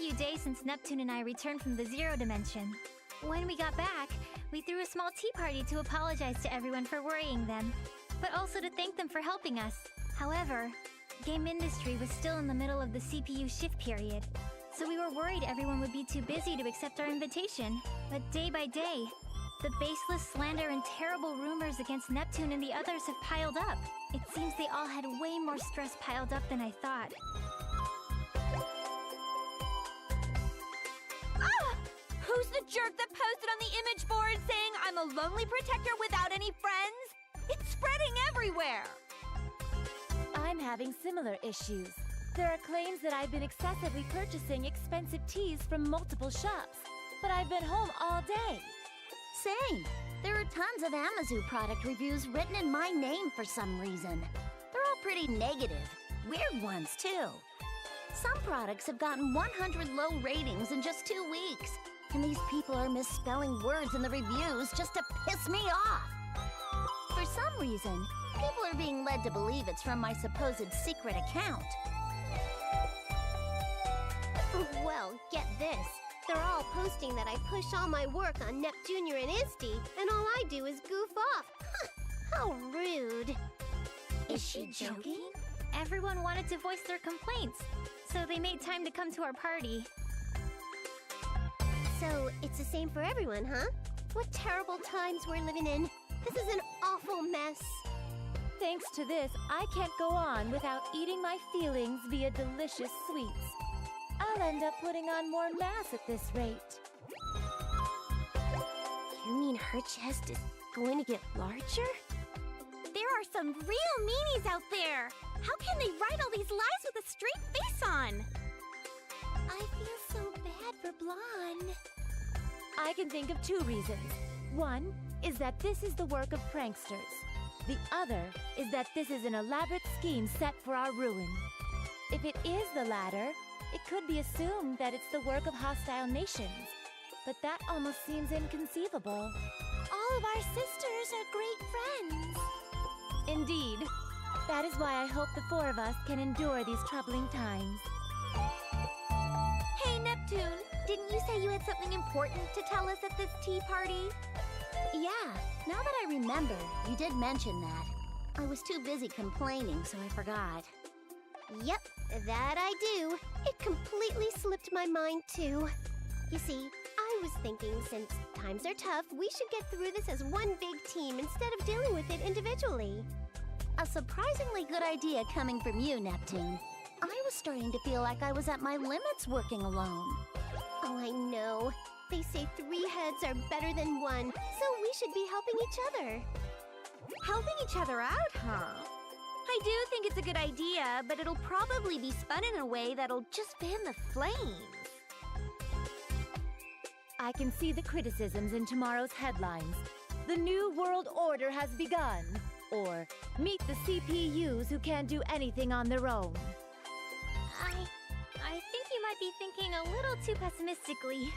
few days since Neptune and I returned from the Zero Dimension. When we got back, we threw a small tea party to apologize to everyone for worrying them, but also to thank them for helping us. However, game industry was still in the middle of the CPU shift period, so we were worried everyone would be too busy to accept our invitation. But day by day, the baseless slander and terrible rumors against Neptune and the others have piled up. It seems they all had way more stress piled up than I thought. Ah! Who's the jerk that posted on the image board saying I'm a lonely protector without any friends? It's spreading everywhere! I'm having similar issues. There are claims that I've been excessively purchasing expensive teas from multiple shops, but I've been home all day. Same. There are tons of Amazu product reviews written in my name for some reason. They're all pretty negative. Weird ones, too. Some products have gotten 100 low ratings in just 2 weeks. And these people are misspelling words in the reviews just to piss me off. For some reason, people are being led to believe it's from my supposed secret account. Well, get this. They're all posting that I push all my work on Neptunia and Iffy, and all I do is goof off. How rude. Is she joking? Everyone wanted to voice their complaints, so they made time to come to our party. So, it's the same for everyone, huh? What terrible times we're living in. This is an awful mess. Thanks to this, I can't go on without eating my feelings via delicious sweets. I'll end up putting on more mass at this rate. You mean her chest is going to get larger? There are some real meanies out there! How can they write all these lies with a straight face on? I feel so bad for Blonde. I can think of 2 reasons. One is that this is the work of pranksters. The other is that this is an elaborate scheme set for our ruin. If it is the latter, it could be assumed that it's the work of hostile nations. But that almost seems inconceivable. All of our sisters are great friends. Indeed. That is why I hope the 4 of us can endure these troubling times. Hey, Neptune, didn't you say you had something important to tell us at this tea party? Yeah, now that I remember, you did mention that. I was too busy complaining, so I forgot. Yep, that I do. It completely slipped my mind, too. You see, I was thinking since times are tough, we should get through this as one big team instead of dealing with it individually. A surprisingly good idea coming from you, Neptune. I was starting to feel like I was at my limits working alone. Oh, I know. They say 3 heads are better than 1, so we should be helping each other. Helping each other out, huh? I do think it's a good idea, but it'll probably be spun in a way that'll just fan the flames. I can see the criticisms in tomorrow's headlines. The New World Order has begun. Or, meet the CPUs who can't do anything on their own. I think you might be thinking a little too pessimistically.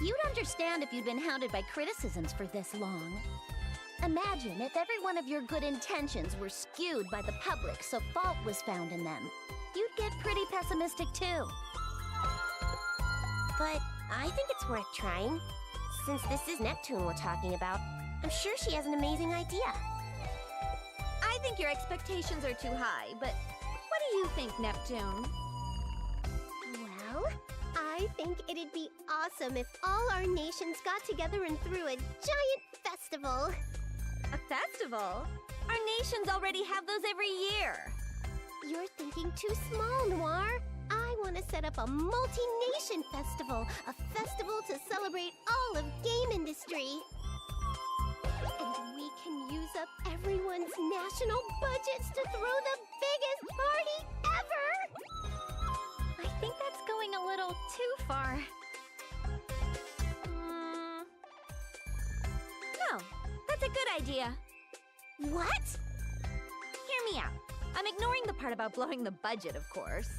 You'd understand if you'd been hounded by criticisms for this long. Imagine if every one of your good intentions were skewed by the public so fault was found in them. You'd get pretty pessimistic too. But I think it's worth trying. Since this is Neptune we're talking about, I'm sure she has an amazing idea. I think your expectations are too high, but what do you think, Neptune? Well, I think it'd be awesome if all our nations got together and threw a giant festival. A festival? Our nations already have those every year. You're thinking too small, Noir. I want to set up a multi-nation festival. A festival to celebrate all of game industry. And we can use up everyone's national budgets to throw the biggest party ever! I think that's going a little too far. No, that's a good idea. What? Hear me out. I'm ignoring the part about blowing the budget, of course.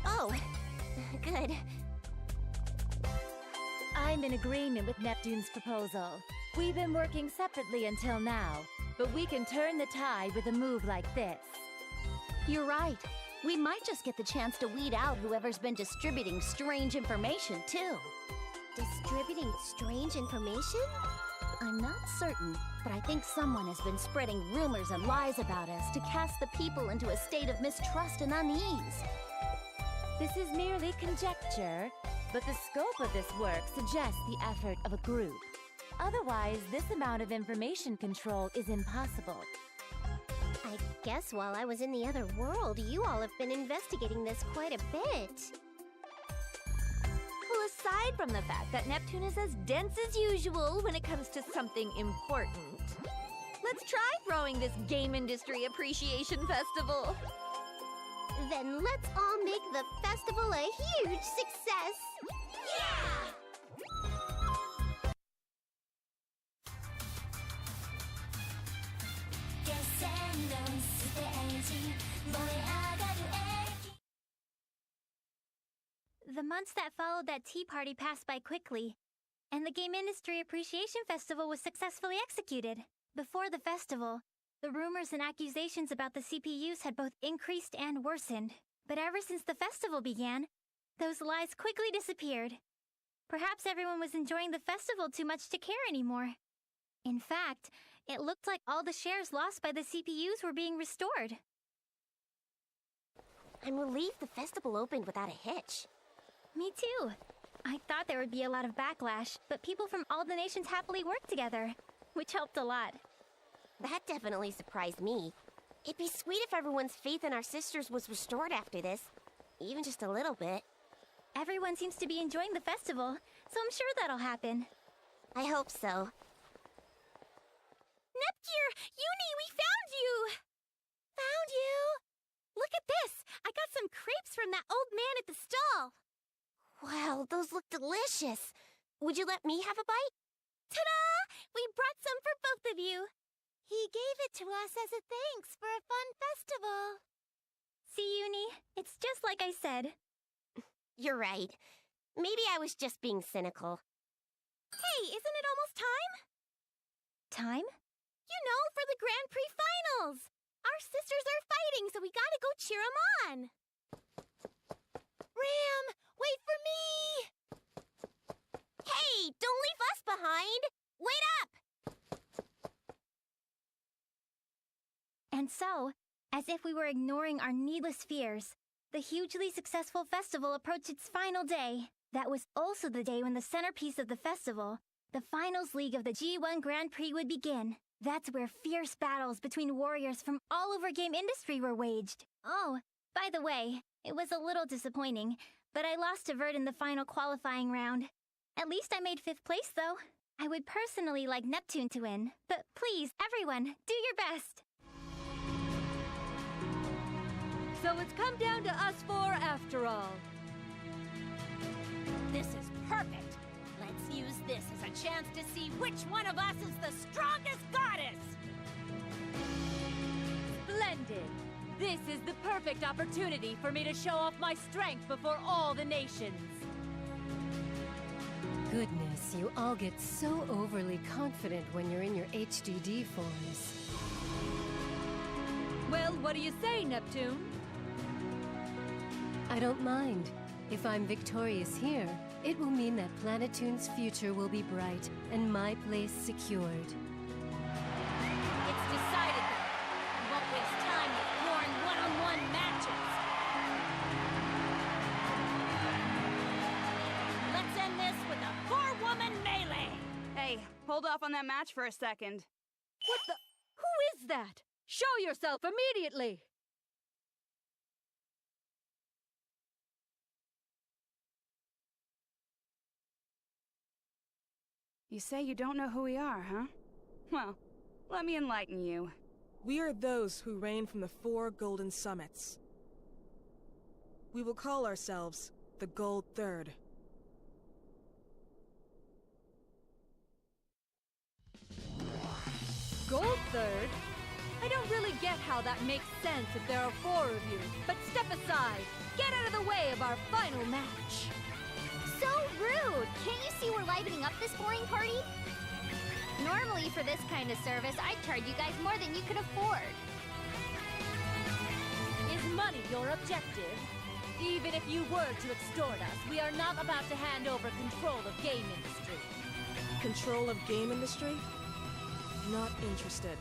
Oh, good. I'm in agreement with Neptune's proposal. We've been working separately until now, but we can turn the tide with a move like this. You're right. We might just get the chance to weed out whoever's been distributing strange information, too. Distributing strange information? I'm not certain, but I think someone has been spreading rumors and lies about us to cast the people into a state of mistrust and unease. This is merely conjecture, but the scope of this work suggests the effort of a group. Otherwise, this amount of information control is impossible. I guess while I was in the other world, you all have been investigating this quite a bit. Well, aside from the fact that Neptune is as dense as usual when it comes to something important, let's try throwing this Game Industry Appreciation Festival. Then let's all make the festival a huge success! Yeah! The months that followed that tea party passed by quickly, and the Game Industry Appreciation Festival was successfully executed. Before the festival, the rumors and accusations about the CPUs had both increased and worsened. But ever since the festival began, those lies quickly disappeared. Perhaps everyone was enjoying the festival too much to care anymore. In fact, it looked like all the shares lost by the CPUs were being restored. I'm relieved the festival opened without a hitch. Me too. I thought there would be a lot of backlash, but people from all the nations happily worked together, which helped a lot. That definitely surprised me. It'd be sweet if everyone's faith in our sisters was restored after this, even just a little bit. Everyone seems to be enjoying the festival, so I'm sure that'll happen. I hope so. Neptune! Uni, we found you! Found you? Look at this! I got some crepes from that old man at the stall. Wow, those look delicious. Would you let me have a bite? Ta-da! We brought some for both of you. He gave it to us as a thanks for a fun festival. See, Uni? It's just like I said. You're right. Maybe I was just being cynical. Hey, isn't it almost time? Time? You know, for the Grand Prix finals. Our sisters are fighting, so we gotta go cheer them on. Ram, wait for me! Hey, don't leave us behind! Wait up! And so, as if we were ignoring our needless fears, the hugely successful festival approached its final day. That was also the day when the centerpiece of the festival, the finals league of the G1 Grand Prix, would begin. That's where fierce battles between warriors from all over game industry were waged. Oh, by the way, it was a little disappointing, but I lost to Vert in the final qualifying round. At least I made 5th place, though. I would personally like Neptune to win, but please, everyone, do your best. So it's come down to us four after all. This is perfect. Let's use this as a chance to see which one of us is the strongest goddess! Splendid! This is the perfect opportunity for me to show off my strength before all the nations. Goodness, you all get so overly confident when you're in your HDD forms. Well, what do you say, Neptune? I don't mind. If I'm victorious here, it will mean that Planetoon's future will be bright and my place secured. It's decided then. We won't waste time with boring one-on-one matches. Let's end this with a 4-woman melee! Hey, hold off on that match for a second. What the? Who is that? Show yourself immediately! You say you don't know who we are, huh? Well, let me enlighten you. We are those who reign from the 4 golden summits. We will call ourselves the Gold Third. Gold Third? I don't really get how that makes sense if there are 4 of you. But step aside. Get out of the way of our final match. So rude! Can't you see we're livening up this boring party? Normally, for this kind of service, I'd charge you guys more than you could afford. Is money your objective? Even if you were to extort us, we are not about to hand over control of game industry. Control of game industry? Not interested.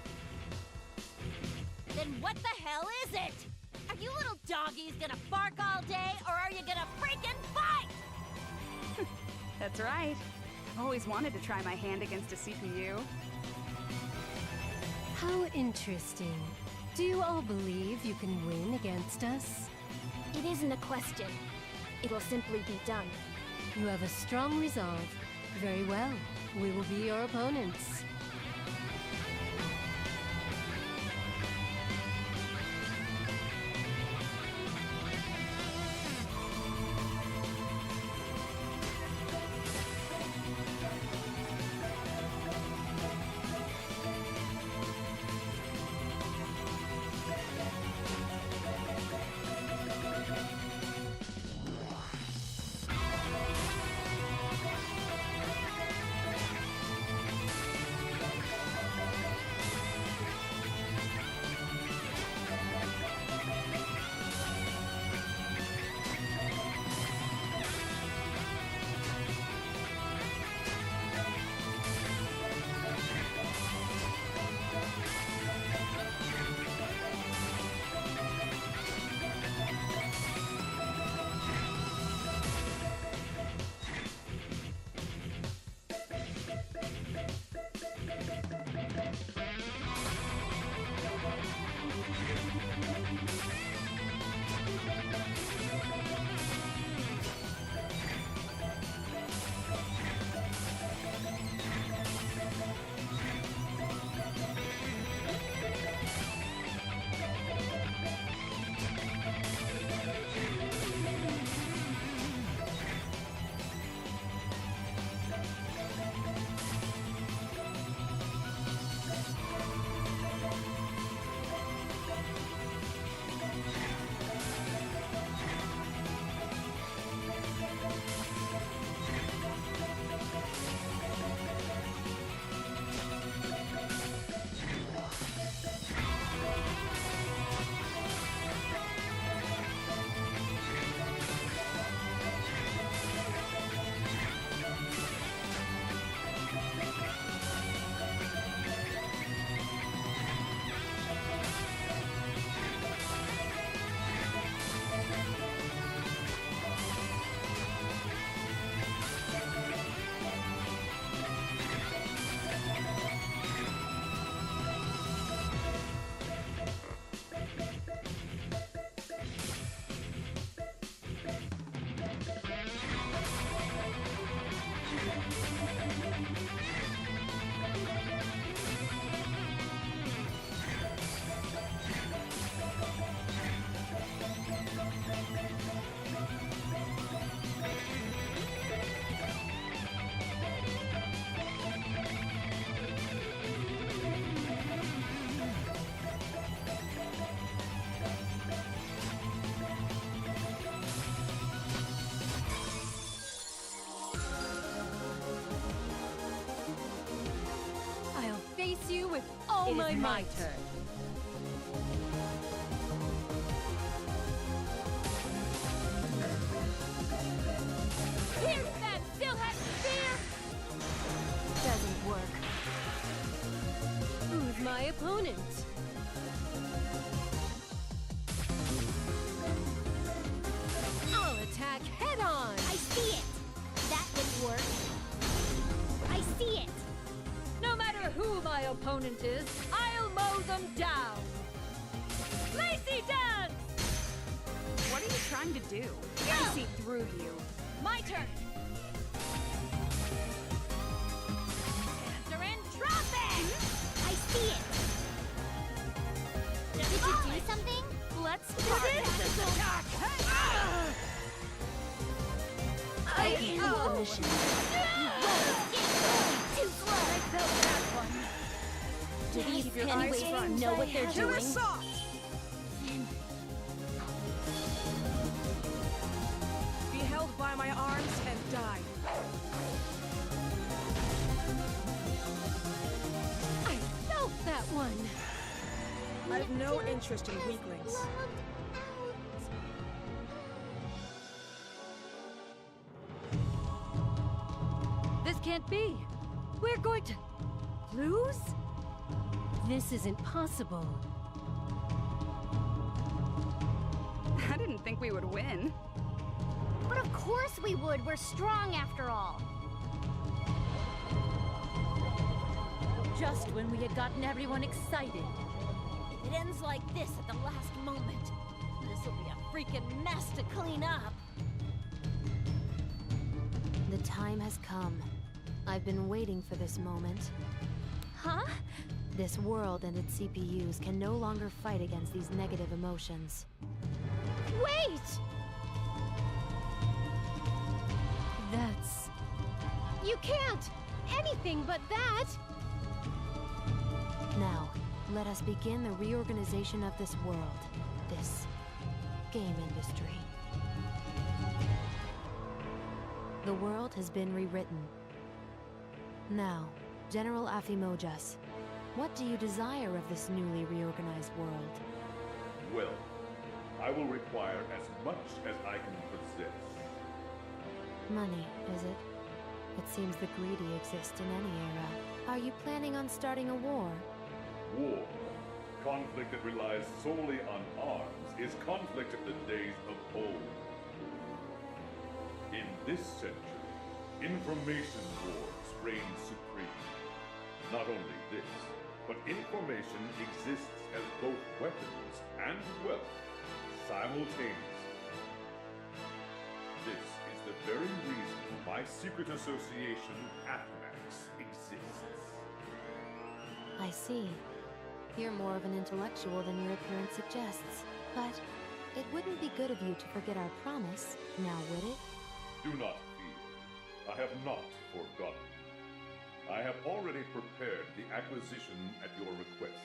Then what the hell is it? Are you little doggies gonna bark all day, or are you gonna freaking fight? That's right. I've always wanted to try my hand against a CPU. How interesting. Do you all believe you can win against us? It isn't a question. It'll simply be done. You have a strong resolve. Very well. We will be your opponents. You with all It my is might. my turn. Pierce that still-hat spear! Doesn't work. Who's my opponent? I'll attack head on. I see it! That would work. I see it! No matter who my opponent is, I'll mow them down! Lacy dance! What are you trying to do? I see through you. My turn! Answer in trumpet! I see it! Did you do something? Let's This is attack! I intuition. Too slow! I felt that one. Do these Keep your eyes pennyweights front. know what they're Killer doing? soft! Be held by my arms and die. I felt that one. I have no interest in weaklings. can't be. We're going to lose? This isn't possible. I didn't think we would win. But of course we would. We're strong after all. Just when we had gotten everyone excited. If it ends like this at the last moment, this'll be a freaking mess to clean up. The time has come. I've been waiting for this moment. Huh? This world and its CPUs can no longer fight against these negative emotions. Wait! That's... You can't! Anything but that! Now, let us begin the reorganization of this world. This game industry. The world has been rewritten. Now, General Aphimojas, what do you desire of this newly reorganized world? Well, I will require as much as I can possess. Money, is it? It seems the greedy exist in any era. Are you planning on starting a war? War, conflict that relies solely on arms, is conflict of the days of old. In this century, information wars reign supreme. Not only this, but information exists as both weapons and wealth simultaneously. This is the very reason my secret association, AFMAX, exists. I see. You're more of an intellectual than your appearance suggests. But it wouldn't be good of you to forget our promise, now would it? Do not fear. I have not forgotten. I have already prepared the acquisition at your request.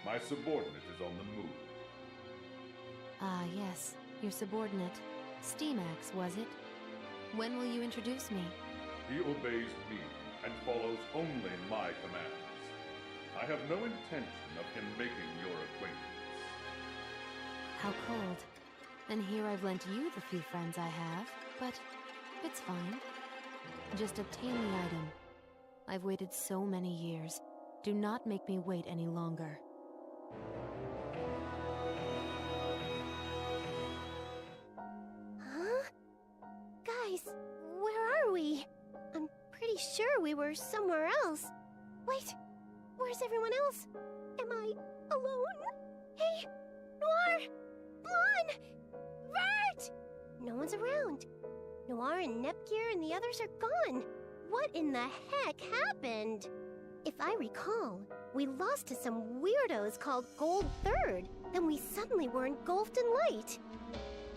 My subordinate is on the move. Ah, yes. Your subordinate. Steamax, was it? When will you introduce me? He obeys me and follows only my commands. I have no intention of him making your acquaintance. How cold. And here I've lent you the few friends I have, but it's fine. Just obtain the item. I've waited so many years. Do not make me wait any longer. Huh? Guys, where are we? I'm pretty sure we were somewhere else. Wait, where's everyone else? Am I alone? Hey, Noir! Blonde! Vert! No one's around. Noir and Nepgear and the others are gone. What in the heck happened? If I recall, we lost to some weirdos called Gold Third. Then we suddenly were engulfed in light.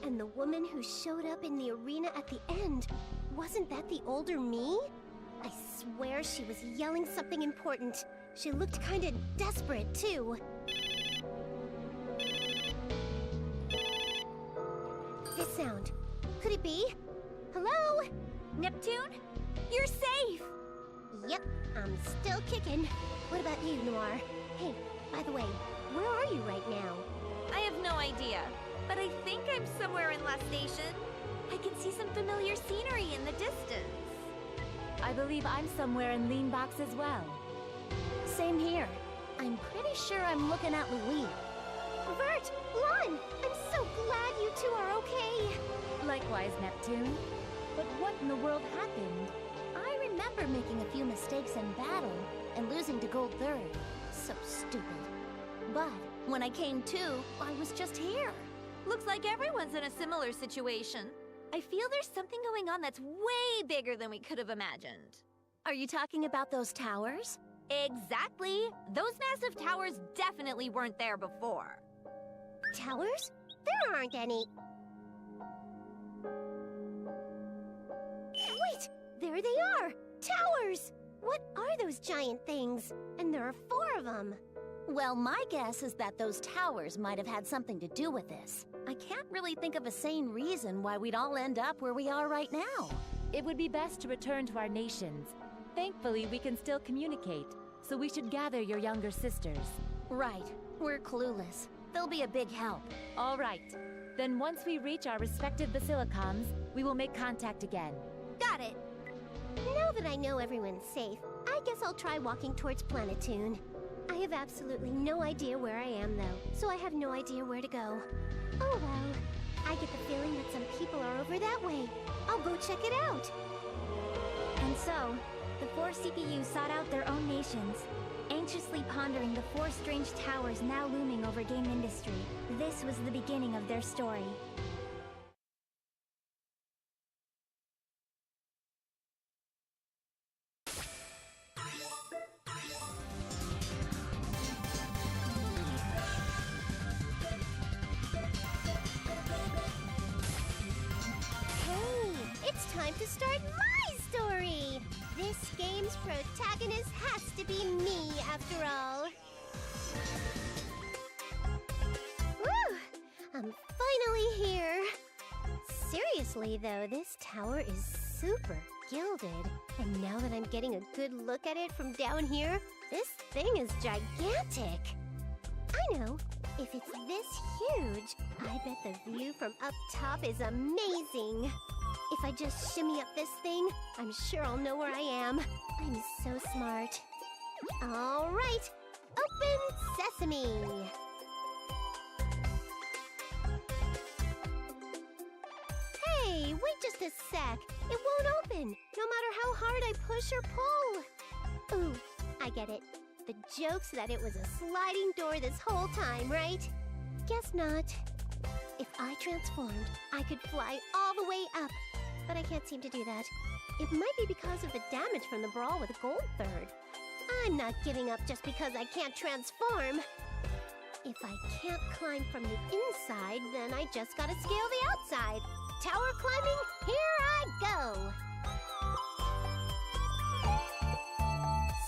And the woman who showed up in the arena at the end, wasn't that the older me? I swear she was yelling something important. She looked kinda desperate, too. This sound. Could it be? Hello? Neptune? You're safe! Yep, I'm still kicking. What about you, Noir? Hey, by the way, where are you right now? I have no idea, but I think I'm somewhere in La Station. I can see some familiar scenery in the distance. I believe I'm somewhere in Leanbox as well. Same here. I'm pretty sure I'm looking at Louis. Vert! Lon! I'm so glad you two are okay! Likewise, Neptune. But what in the world happened? I remember making a few mistakes in battle and losing to Gold Third. So stupid. But when I came to, I was just here. Looks like everyone's in a similar situation. I feel there's something going on that's way bigger than we could have imagined. Are you talking about those towers? Exactly! Those massive towers definitely weren't there before. Towers? There aren't any. Wait! There they are! Towers! What are those giant things? And there are 4 of them. Well, my guess is that those towers might have had something to do with this. I can't really think of a sane reason why we'd all end up where we are right now. It would be best to return to our nations. Thankfully, we can still communicate, so we should gather your younger sisters. Right. We're clueless. They'll be a big help. All right. Then once we reach our respective basilicons, we will make contact again. Got it! Now that I know everyone's safe, I guess I'll try walking towards Planetune. I have absolutely no idea where I am, though, so I have no idea where to go. Oh well, I get the feeling that some people are over that way. I'll go check it out. And so, the 4 CPUs sought out their own nations, anxiously pondering the 4 strange towers now looming over game industry. This was the beginning of their story. Time to start my story! This game's protagonist has to be me, after all. Woo! I'm finally here. Seriously, though, this tower is super gilded. And now that I'm getting a good look at it from down here, this thing is gigantic. I know. If it's this huge, I bet the view from up top is amazing. If I just shimmy up this thing, I'm sure I'll know where I am. I'm so smart. All right, open sesame. Hey, wait just a sec. It won't open, no matter how hard I push or pull. Ooh, I get it. The joke's that it was a sliding door this whole time, right? Guess not. If I transformed, I could fly all the way up. But I can't seem to do that. It might be because of the damage from the brawl with Gold Third. I'm not giving up just because I can't transform. If I can't climb from the inside, then I just gotta scale the outside. Tower climbing, here I go!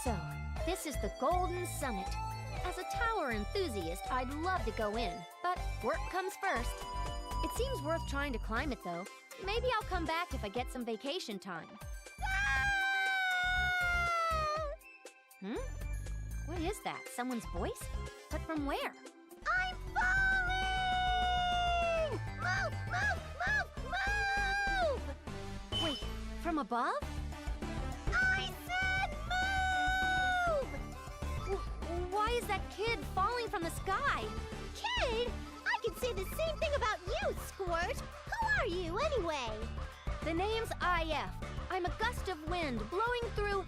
So, this is the Golden Summit. As a tower enthusiast, I'd love to go in, but work comes first. It seems worth trying to climb it, though. Maybe I'll come back if I get some vacation time. What is that? Someone's voice? But from where? I'm falling! Move, move, move, move! Wait, from above? I said move! Why is that kid falling from the sky? Kid? I can say the same thing about you, Squirt! Who are you, anyway? The name's IF. I'm a gust of wind blowing through...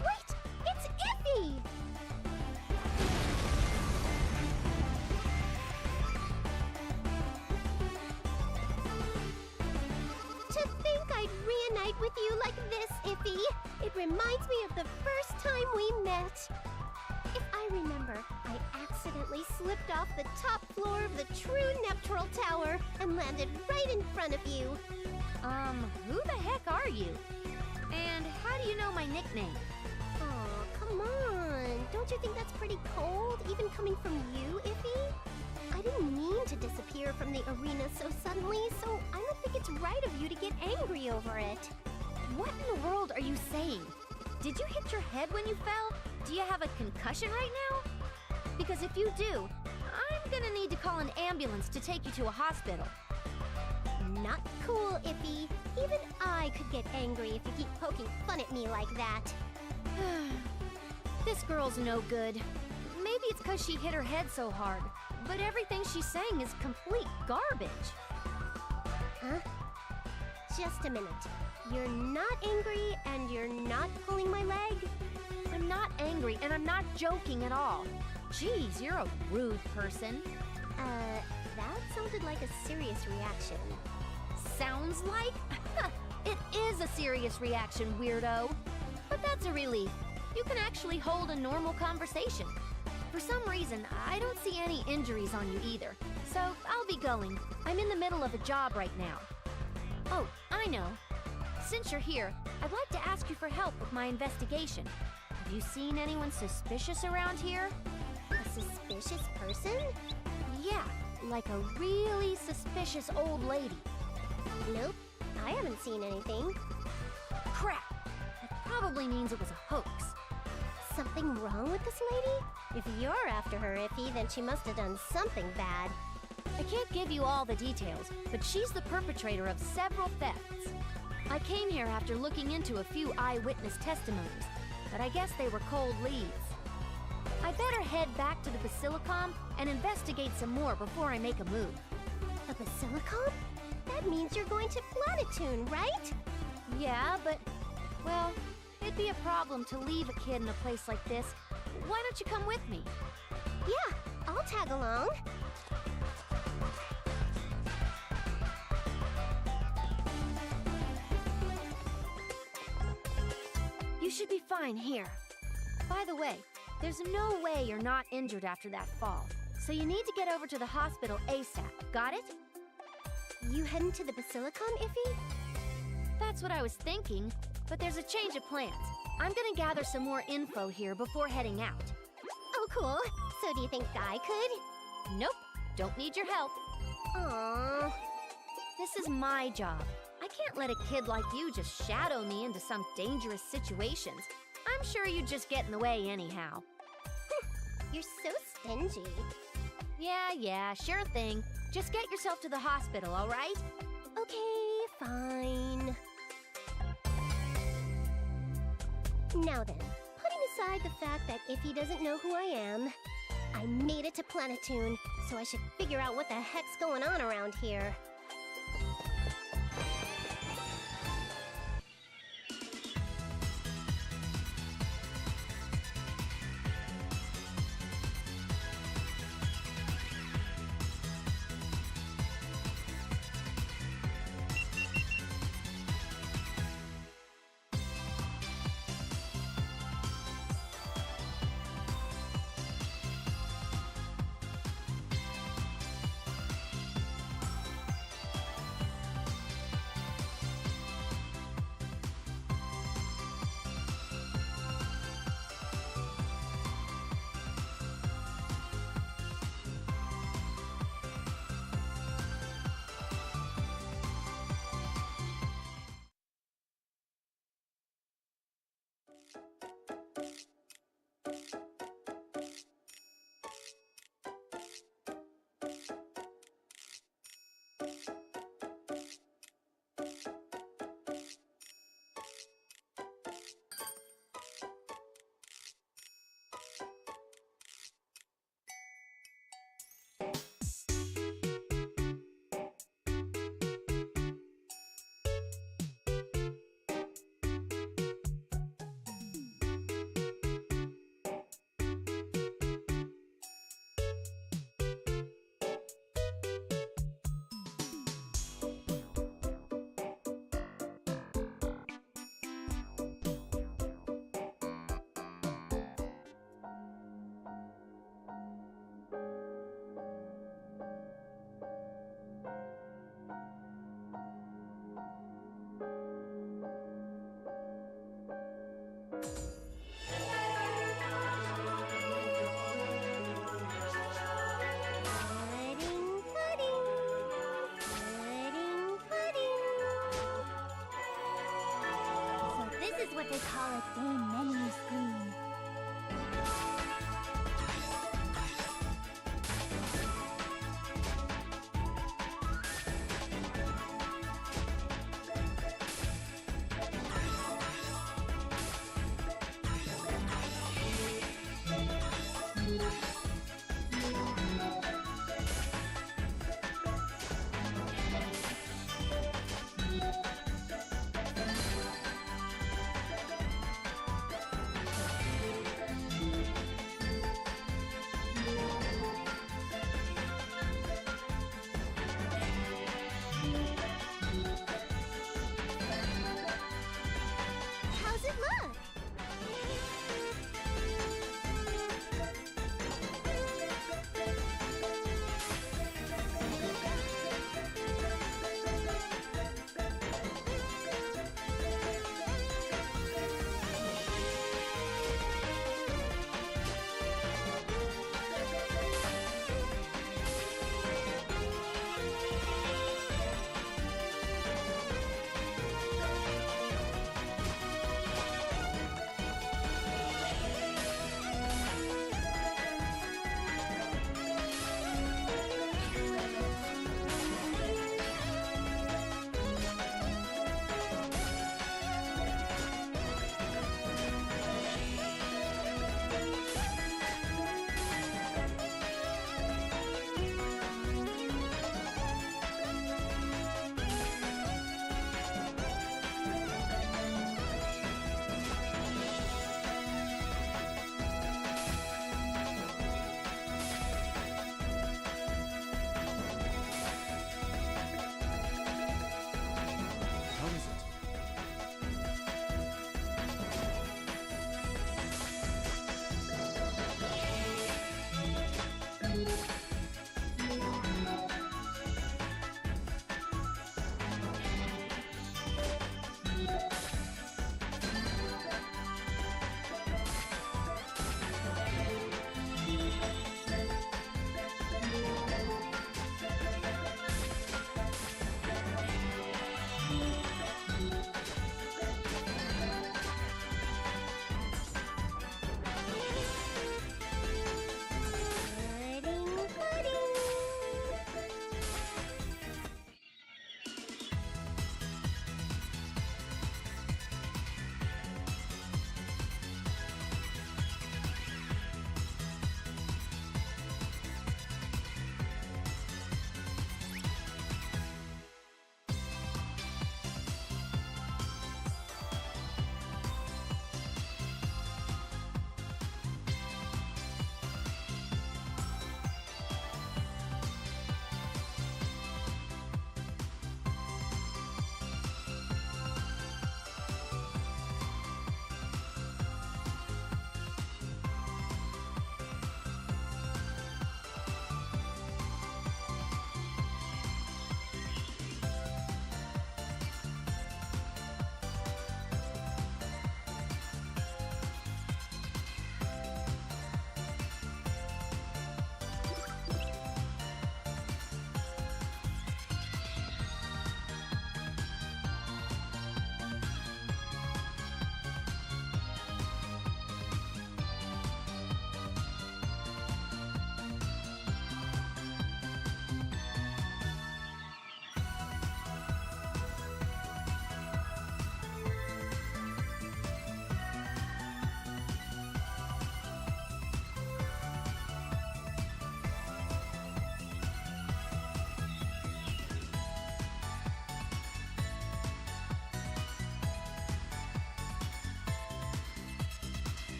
Wait! It's Iffy! To think I'd reunite with you like this, Iffy! It reminds me of the first time we met. If I remember, I accidentally slipped off the top floor of the true Neptural Tower and landed right in front of you. Who the heck are you? And how do you know my nickname? Oh, come on. Don't you think that's pretty cold, even coming from you, Iffy? I didn't mean to disappear from the arena so suddenly, so I don't think it's right of you to get angry over it. What in the world are you saying? Did you hit your head when you fell? Do you have a concussion right now? Because if you do, I'm gonna need to call an ambulance to take you to a hospital. Not cool, Iffy. Even I could get angry if you keep poking fun at me like that. This girl's no good. Maybe it's because she hit her head so hard, but everything she's saying is complete garbage. Huh? Just a minute. You're not angry and you're not pulling my leg? I'm not angry and I'm not joking at all. Jeez, you're a rude person. That sounded like a serious reaction. Sounds like? It is a serious reaction, weirdo. But that's a relief. You can actually hold a normal conversation. For some reason, I don't see any injuries on you either. So I'll be going. I'm in the middle of a job right now. Oh, I know. Since you're here, I'd like to ask you for help with my investigation. Have you seen anyone suspicious around here? A suspicious person? Yeah, like a really suspicious old lady. Nope, I haven't seen anything. Crap! That probably means it was a hoax. Something wrong with this lady? If you're after her, Iffy, then she must have done something bad. I can't give you all the details, but she's the perpetrator of several thefts. I came here after looking into a few eyewitness testimonies, but I guess they were cold leads. I better head back to the Basilicom and investigate some more before I make a move. The Basilicom? That means you're going to Planetoon, right? Yeah, but, well, it'd be a problem to leave a kid in a place like this. Why don't you come with me? Yeah, I'll tag along. You should be fine here. By the way, there's no way you're not injured after that fall, so you need to get over to the hospital ASAP. Got it? You heading to the Basilicom, Iffy? That's what I was thinking, but there's a change of plans. I'm gonna gather some more info here before heading out. Oh, cool. So do you think I could? Nope, don't need your help. Aww. This is my job. I can't let a kid like you just shadow me into some dangerous situations. I'm sure you'd just get in the way anyhow. You're so stingy. Yeah, sure thing. Just get yourself to the hospital, all right? Okay, fine. Now then, putting aside the fact that Iffy doesn't know who I am, I made it to Planetoon, so I should figure out what the heck's going on around here. What they call a game menu screen.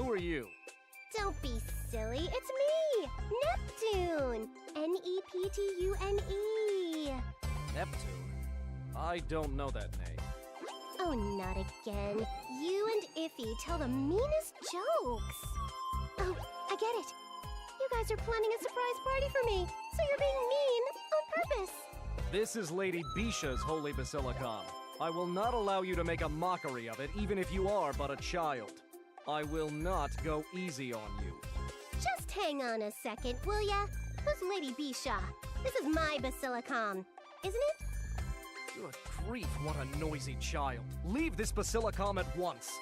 Who are you? Don't be silly. It's me, Neptune. Neptune. Neptune? I don't know that name. Oh, not again. You and Iffy tell the meanest jokes. Oh, I get it. You guys are planning a surprise party for me, so you're being mean on purpose. This is Lady Bisha's holy basilicon. I will not allow you to make a mockery of it, even if you are but a child. I will not go easy on you. Just hang on a second, will ya? Who's Lady Bisha? This is my basilicon, isn't it? Good grief, what a noisy child. Leave this basilicom at once.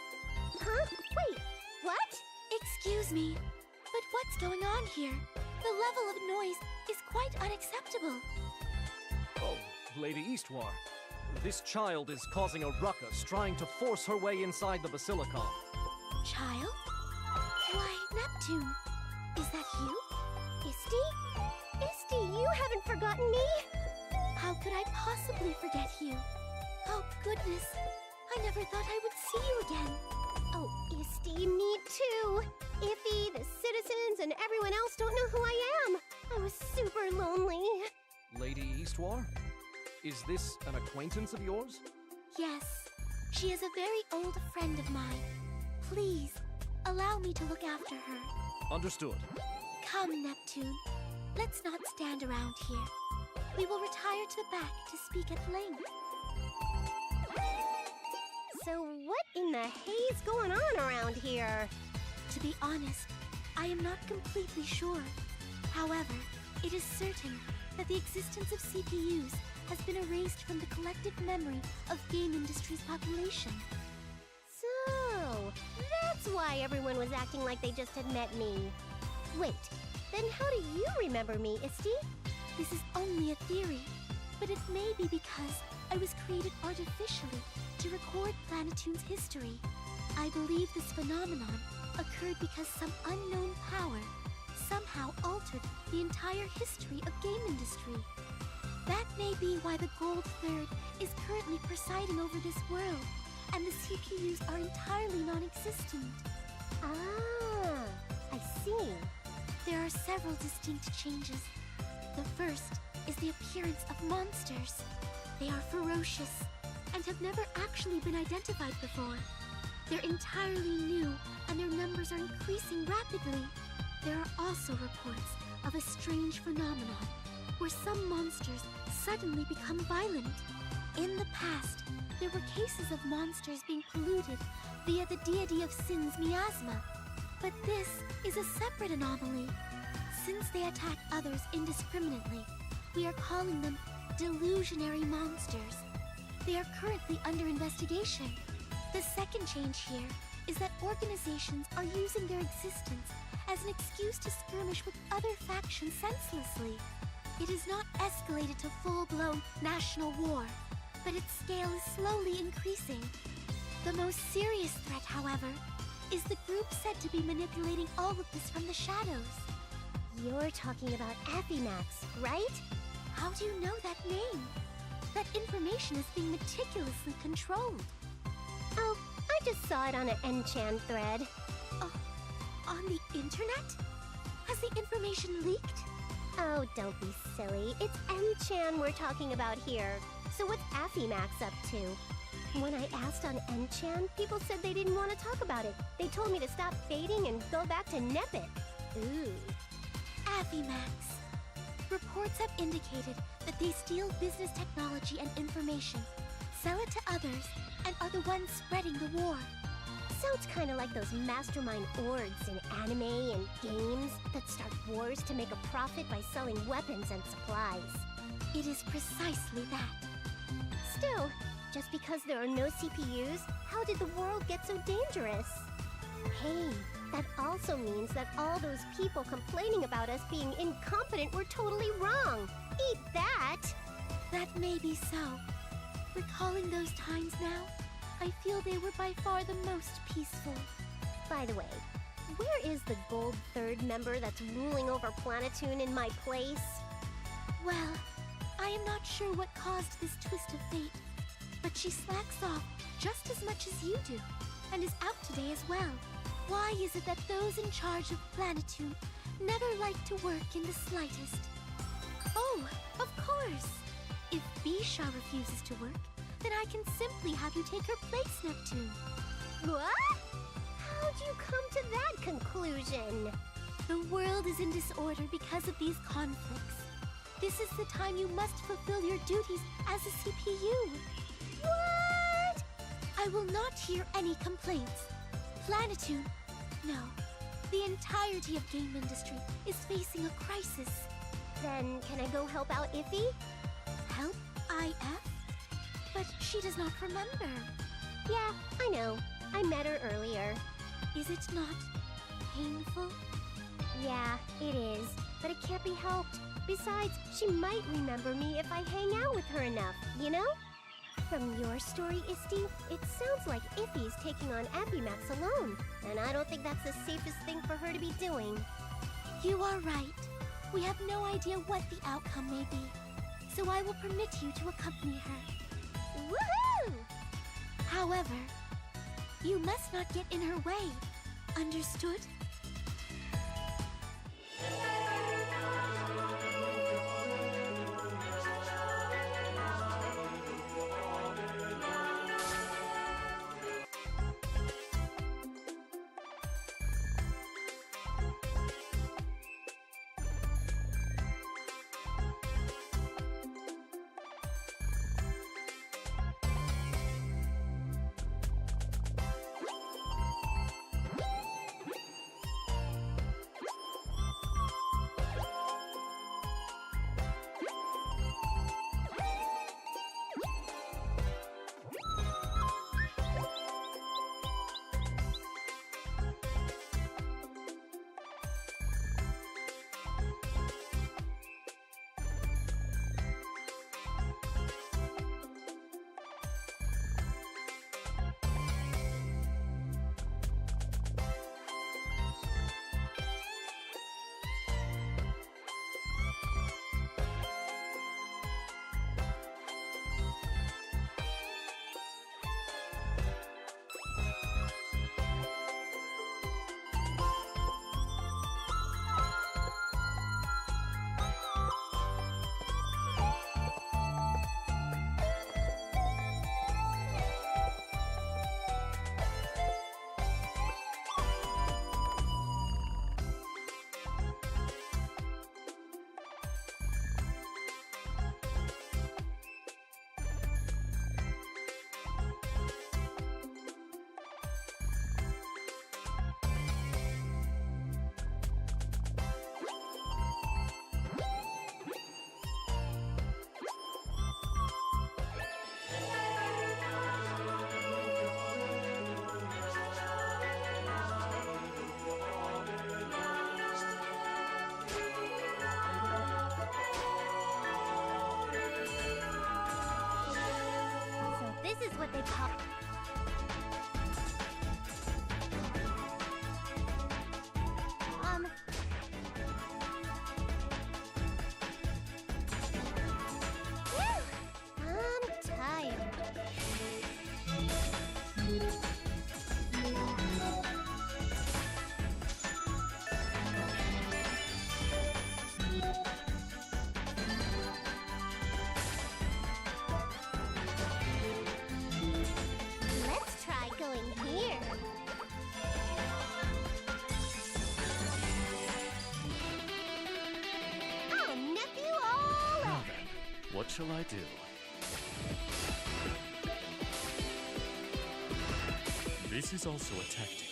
Huh? Wait, what? Excuse me, but what's going on here? The level of noise is quite unacceptable. Oh, Lady Eastwar. This child is causing a ruckus, trying to force her way inside the basilicom. Child? Why, Neptune, is that you? Isty? Isty, you haven't forgotten me? How could I possibly forget you? Oh, goodness. I never thought I would see you again. Oh, Isty, me too. Iffy, the citizens, and everyone else don't know who I am. I was super lonely. Lady Eastwar? Is this an acquaintance of yours? Yes, she is a very old friend of mine. Please, allow me to look after her. Understood. Come, Neptune. Let's not stand around here. We will retire to the back to speak at length. So what in the hay's going on around here? To be honest, I am not completely sure. However, it is certain that the existence of CPUs has been erased from the collective memory of game industry's population. So, that's why everyone was acting like they just had met me. Wait, then how do you remember me, Isty? This is only a theory, but it may be because I was created artificially to record Planetoon's history. I believe this phenomenon occurred because some unknown power somehow altered the entire history of game industry. That may be why the Gold Third is currently presiding over this world, and the CPUs are entirely non-existent. Ah, I see. There are several distinct changes. The first is the appearance of monsters. They are ferocious and have never actually been identified before. They're entirely new, and their numbers are increasing rapidly. There are also reports of a strange phenomenon where some monsters suddenly become violent. In the past, there were cases of monsters being polluted via the deity of sin's miasma. But this is a separate anomaly. Since they attack others indiscriminately, we are calling them delusionary monsters. They are currently under investigation. The second change here is that organizations are using their existence as an excuse to skirmish with other factions senselessly. It has not escalated to full-blown national war, but its scale is slowly increasing. The most serious threat, however, is the group said to be manipulating all of this from the shadows. You're talking about Affymax, right? How do you know that name? That information is being meticulously controlled. Oh, I just saw it on an Enchan thread. On the internet? Has the information leaked? Oh, don't be silly. It's Enchan we're talking about here. So what's Affymax up to? When I asked on Enchan, people said they didn't want to talk about it. They told me to stop baiting and go back to Nepit. Ooh. Affymax. Reports have indicated that they steal business technology and information, sell it to others, and are the ones spreading the war. Sounds kind of like those mastermind orgs in anime and games that start wars to make a profit by selling weapons and supplies. It is precisely that. Still, just because there are no CPUs, how did the world get so dangerous? Hey, that also means that all those people complaining about us being incompetent were totally wrong. Eat that! That may be so. Recalling those times now, I feel they were by far the most peaceful. By the way, where is the Gold Third member that's ruling over Planetoon in my place? Well, I am not sure what caused this twist of fate, but she slacks off just as much as you do, and is out today as well. Why is it that those in charge of Planetune never like to work in the slightest? Oh, of course! If Bisha refuses to work, then I can simply have you take her place, Neptune. What? How'd you come to that conclusion? The world is in disorder because of these conflicts. This is the time you must fulfill your duties as a CPU. What? I will not hear any complaints. Planetune, no. The entirety of game industry is facing a crisis. Then can I go help out Iffy? Help IF? But she does not remember. Yeah, I know. I met her earlier. Is it not painful? Yeah, it is. But it can't be helped. Besides, she might remember me if I hang out with her enough, you know? From your story, Isti, it sounds like Iffy's taking on Ambimax alone. And I don't think that's the safest thing for her to be doing. You are right. We have no idea what the outcome may be. So I will permit you to accompany her. Woohoo! However, you must not get in her way. Understood? This is what they call... I'm tired. Let's try going here. I'll nip you all up. What shall I do? This is also a tactic.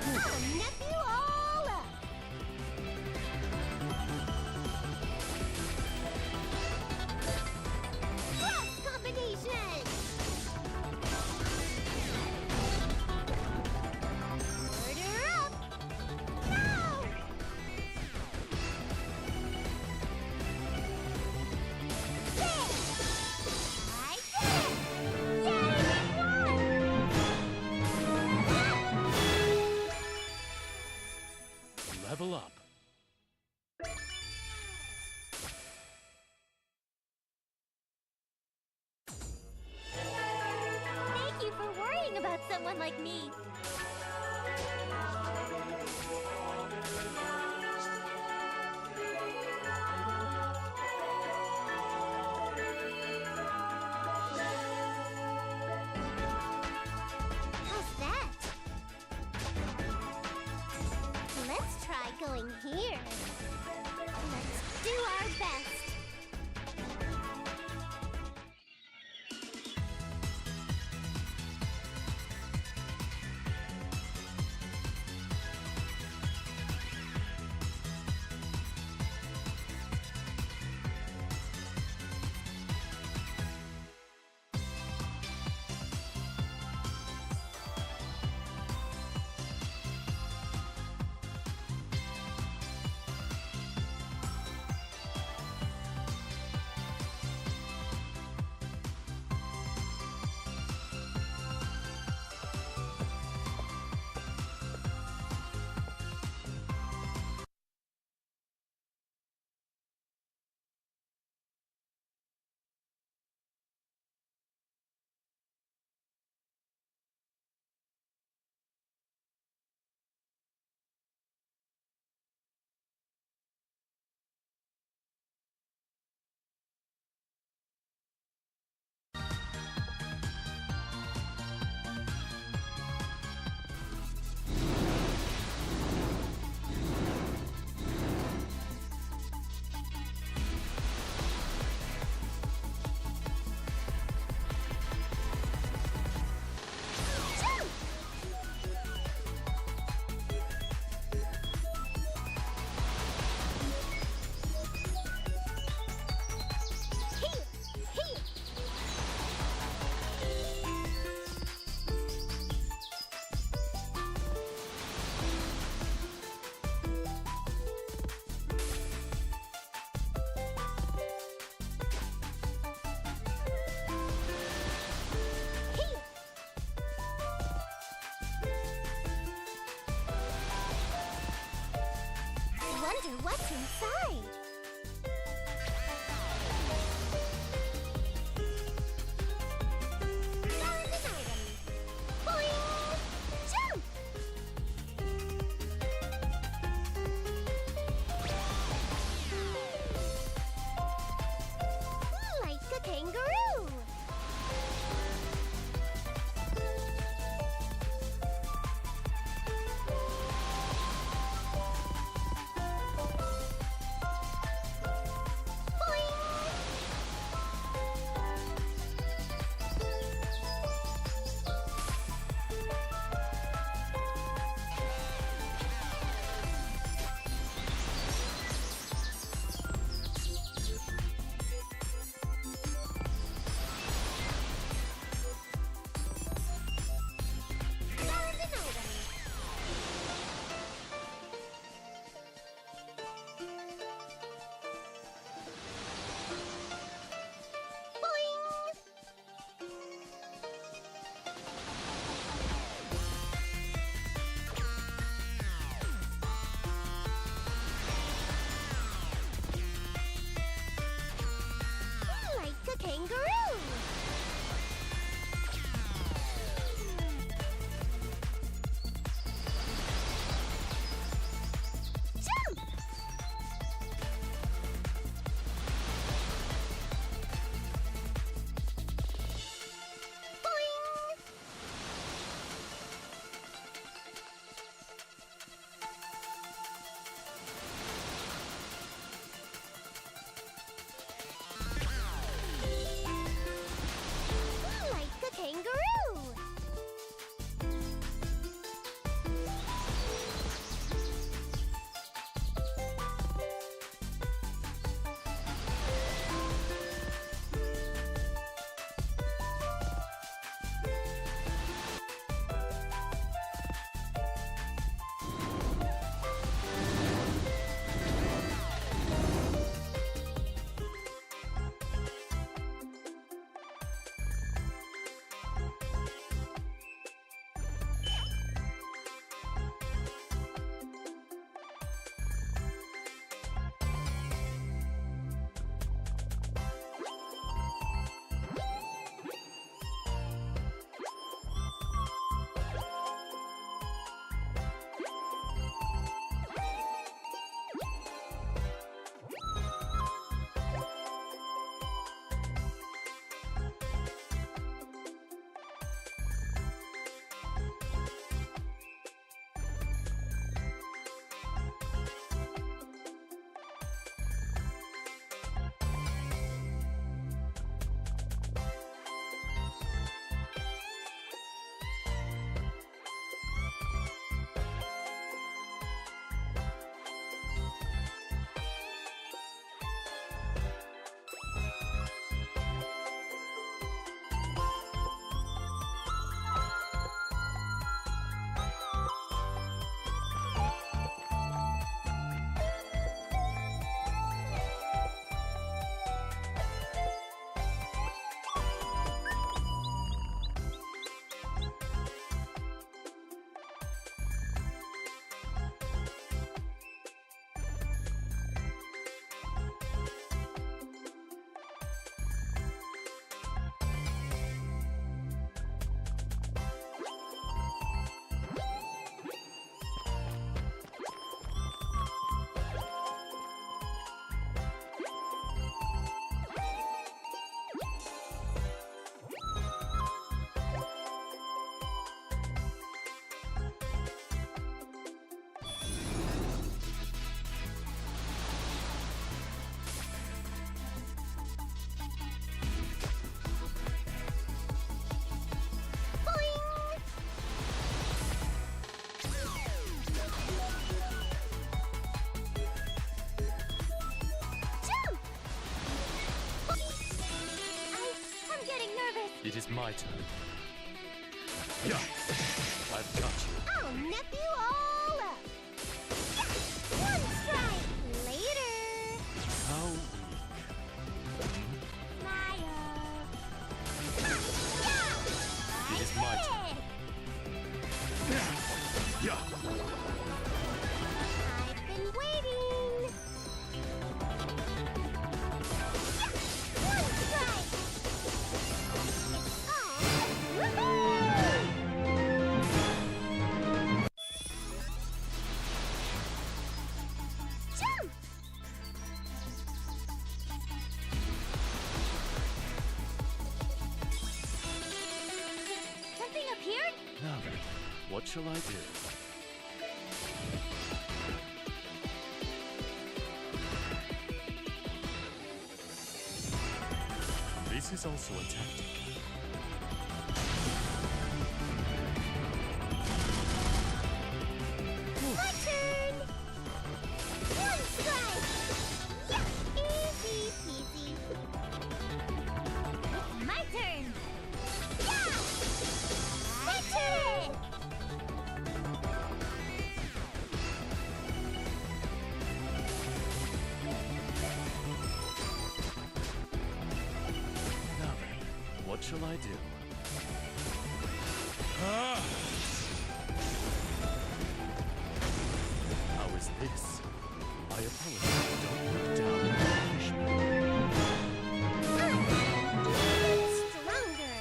I'll nip you all up. Cross combination. Order up. No. Yeah. someone like me. How's that? Let's try going here. Let's do our best. Wonder what's inside. Found an item. Boing! Jump! Like a kangaroo. It is my turn. Yeah. I've got you. I'll nip you all up. One strike. Later. How Smile. it is my turn. Yeah. I've been waiting. One strike. Jump! Something appeared? Now then, what shall I do? This is also a tactic. My turn! One strike! Yeah! Easy peasy. It's my turn! Yeah! My turn! Now then, what shall I do? How is this? I apologize. Don't look down on the punishment. Stronger.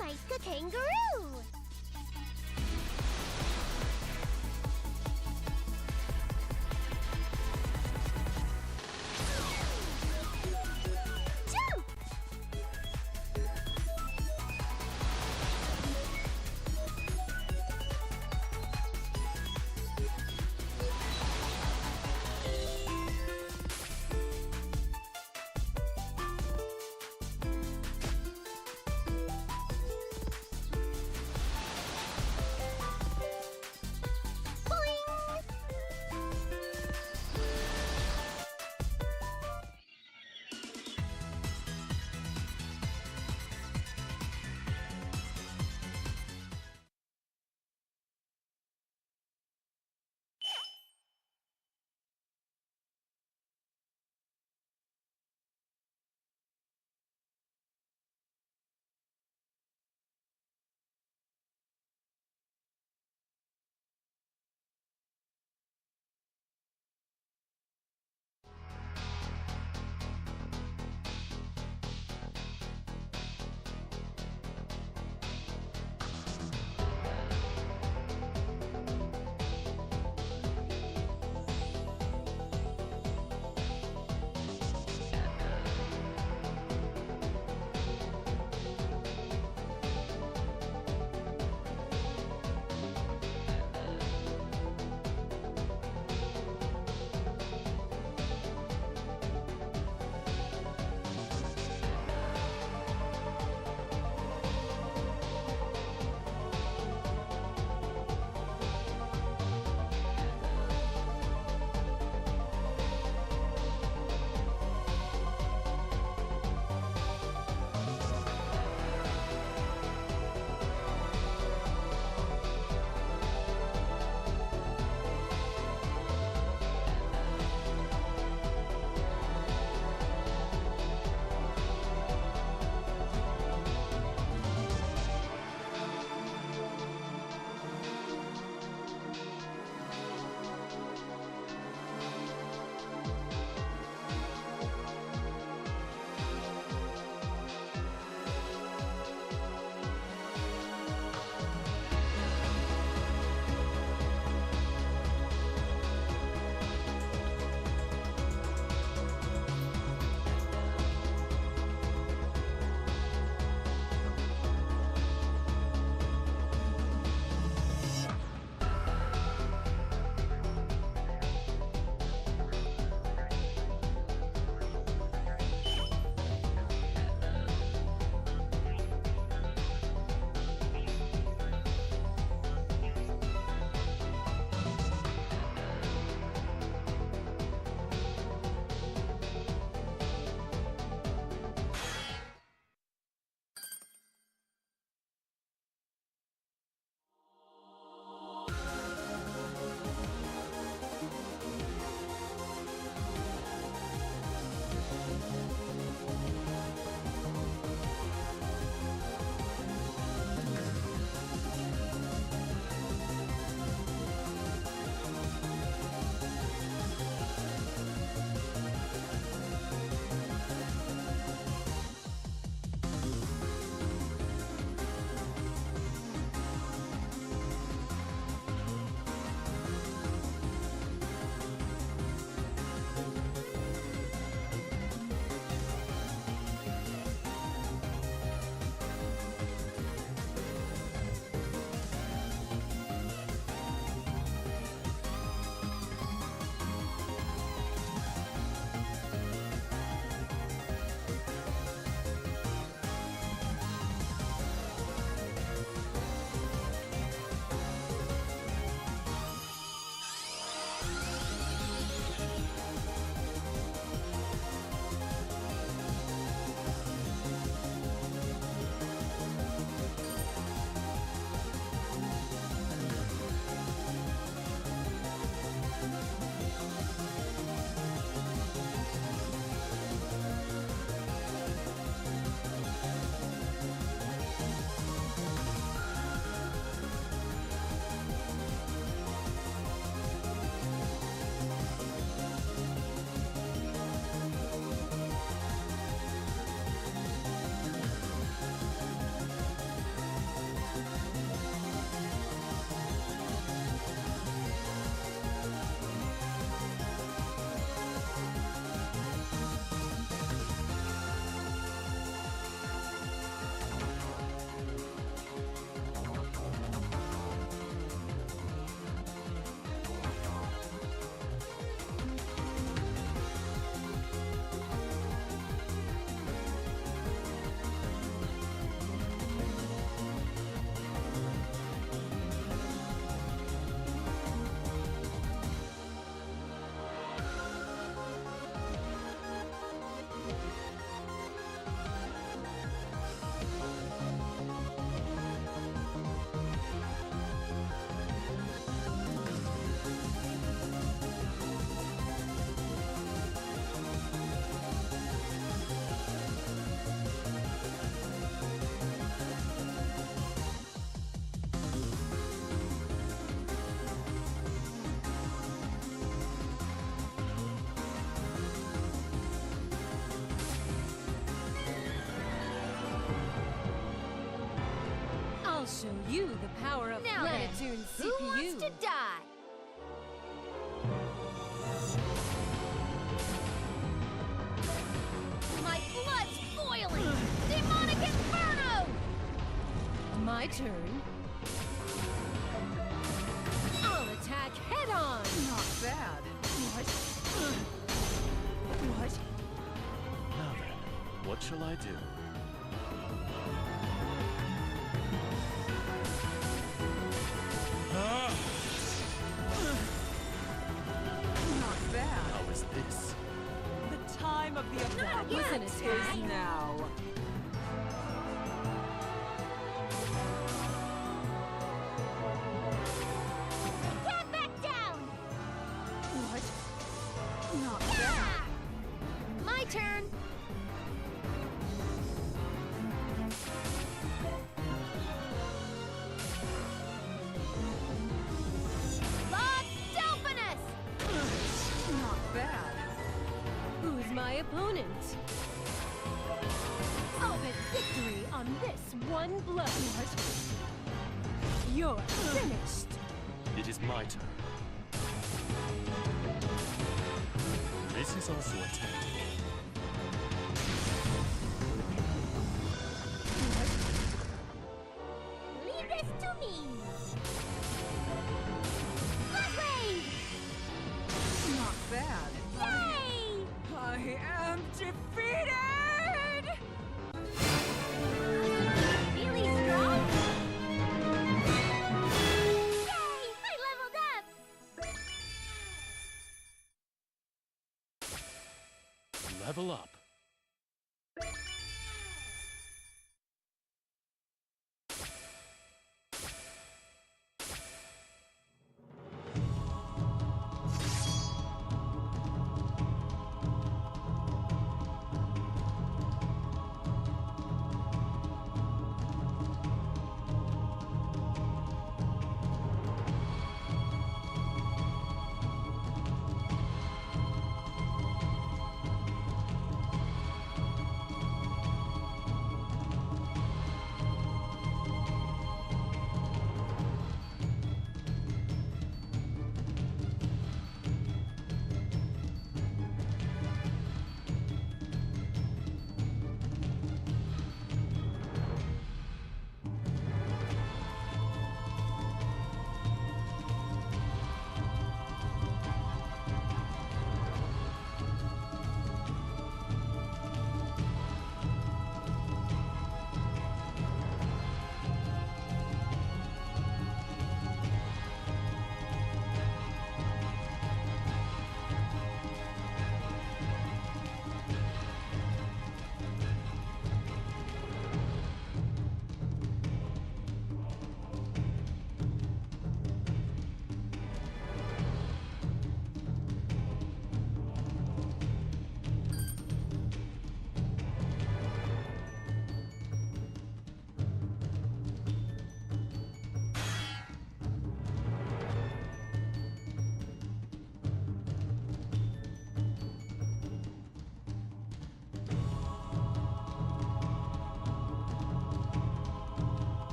Like a kangaroo. Jump! show you the power of Now then, Planetoon's CPU. who wants to die? My blood's boiling! Demonic Inferno! My turn. I'll attack head on. Not bad. What? What? Now then, what shall I do? Not bad. How is this? The time of the event was an attack. is now. Get back down! What? Not bad. My turn! Lord Delphinus! Not bad. Who's my opponent? I'll bet victory on this one blow. You're finished. It is my turn. This is also a tactic. Leave this to me! Bloodwave! Not bad. Yay! I am defeated! Really strong? Yay! I leveled up! Level up.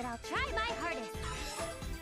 I'll try my hardest.